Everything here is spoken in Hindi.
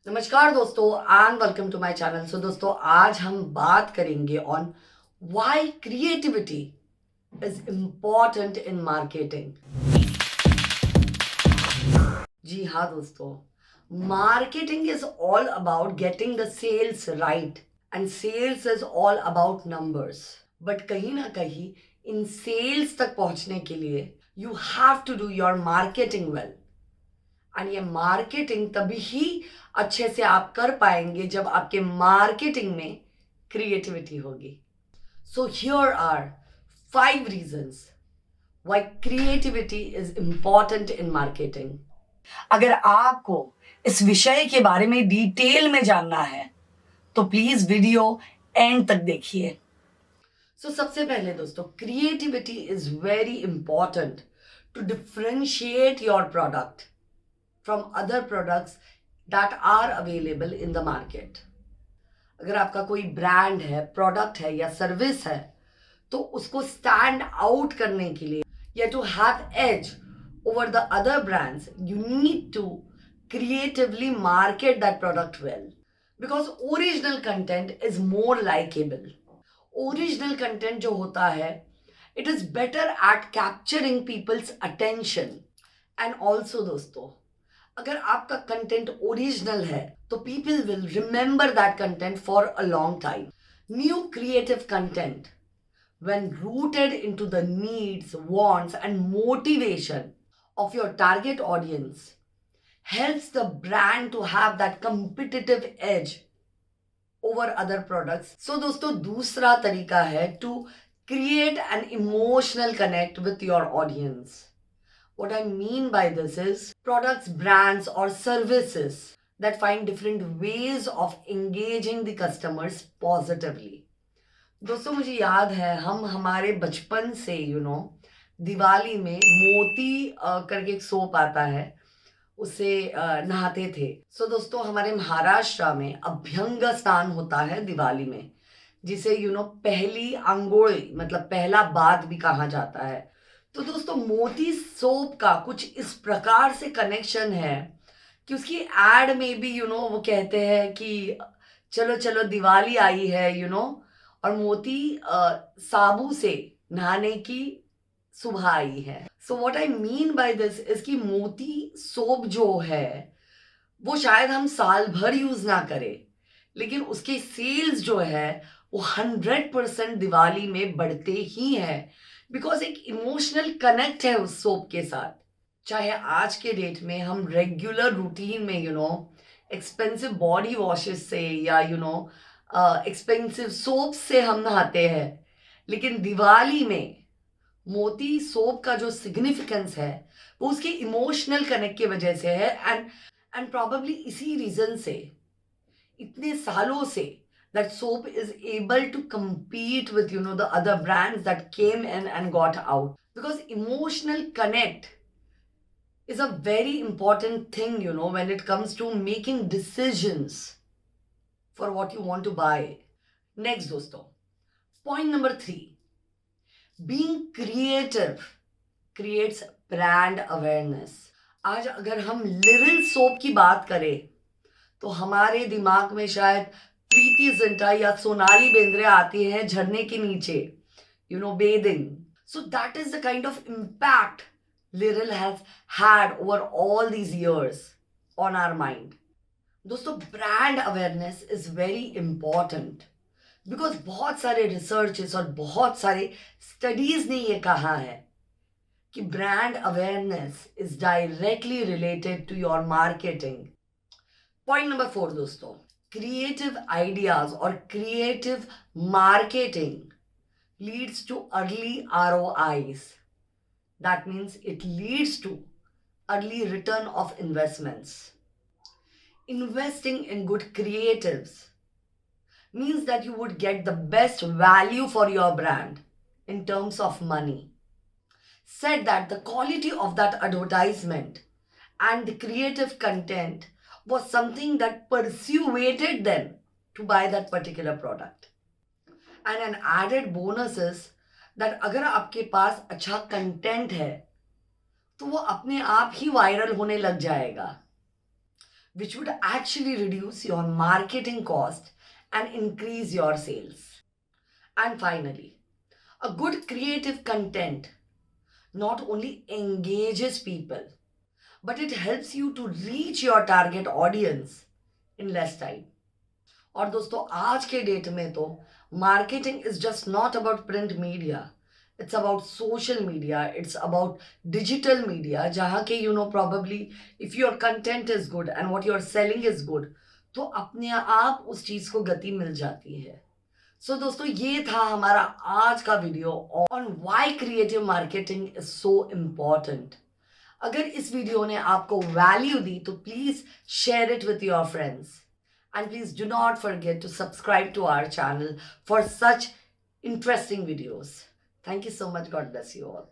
नमस्कार दोस्तों and welcome to my channel. So दोस्तों आज हम बात करेंगे on why creativity is important in marketing. जी हाँ दोस्तों, marketing is all about getting the sales right and sales is all about numbers. But कहीं ना कहीं इन सेल्स तक पहुंचने के लिए you have to do your marketing well. And ये मार्केटिंग तभी ही अच्छे से आप कर पाएंगे जब आपके मार्केटिंग में क्रिएटिविटी होगी। So here are 5 reasons why creativity is important in marketing. अगर आपको इस विषय के बारे में डिटेल में जानना है तो प्लीज वीडियो एंड तक देखिए। सबसे पहले दोस्तों, creativity is very important to differentiate your product from other products that are available in the market। अगर आपका कोई ब्रांड है, प्रोडक्ट है या सर्विस है तो उसको स्टैंड आउट करने के लिए या to have edge over the other brands you need to creatively market that product well, because original content is more likeable. Original content जो होता है it is better at capturing people's attention. And also दोस्तों, अगर आपका कंटेंट ओरिजिनल है तो people will remember that content for a long time. New creative content when rooted into the needs, wants and motivation of your target audience helps the brand to have that competitive edge over other products। So दोस्तों, दूसरा तरीका है to create an emotional connect with your audience। What I mean by this is products, brands or services that find different ways of engaging the customers positively। दोस्तों मुझे याद है हम हमारे बचपन से दिवाली में मोती करके एक सोप आता है, उससे नहाते थे। दोस्तों हमारे महाराष्ट्र में अभ्यंग स्नान होता है दिवाली में, जिसे पहली अंगोड़ी मतलब पहला बात भी कहा जाता है। तो दोस्तों मोती सोप का कुछ इस प्रकार से कनेक्शन है कि उसकी एड में भी वो कहते हैं कि चलो चलो दिवाली आई है और मोती साबु से नहाने की सुबह आई है। So what I mean by this is कि मोती सोप जो है वो शायद हम साल भर यूज ना करें, लेकिन उसके सेल्स जो है वो 100% दिवाली में बढ़ते ही हैं, बिकॉज एक इमोशनल कनेक्ट है उस सोप के साथ। चाहे आज के डेट में हम रेगुलर रूटीन में एक्सपेंसिव बॉडी वॉशेस से या एक्सपेंसिव सोप से हम नहाते हैं, लेकिन दिवाली में मोती सोप का जो सिग्निफिकेंस है वो उसके इमोशनल कनेक्ट की वजह से है। एंड प्रॉबेबली इसी रीजन से इतने सालों से that soap is able to compete with the other brands that came in and got out, because emotional connect is a very important thing when it comes to making decisions for what you want to buy। Next दोस्तों, point number 3, being creative creates brand awareness। आज अगर हम लिरिल सोप की बात करें तो हमारे दिमाग में शायद प्रीति जिंटा या सोनाली बेंद्रे आती है झरने के नीचे bathing. So that is the kind of impact Liril has had over all these years on our mind. दोस्तों brand awareness is very important, because बहुत सारे रिसर्चेस और बहुत सारे स्टडीज ने ये कहा है कि brand awareness is directly related to your marketing. Point number 4 दोस्तों, creative ideas or creative marketing leads to early ROIs। That means it leads to early return of investments। Investing in good creatives means that you would get the best value for your brand in terms of money। Said that the quality of that advertisement and the creative content was something that persuaded them to buy that particular product। And an added bonus is that अगर आपके पास अच्छा कंटेंट है तो वो अपने आप ही वायरल होने लग जाएगा। which would actually reduce your marketing cost and increase your sales. And finally, a good creative content not only engages people, but it helps you to reach your target audience in less time. और दोस्तों आज के डेट में तो marketing is just not about print media, it's about social media, it's about digital media, जहाँ के probably if your content is good and what you're selling is good, तो अपने आप उस चीज़ को गति मिल जाती है. सो दोस्तों ये था हमारा आज का video on why creative marketing is so important. अगर इस वीडियो ने आपको वैल्यू दी तो please share it with your friends and please do not forget to subscribe to our channel for such interesting videos. Thank you so much. God bless you all.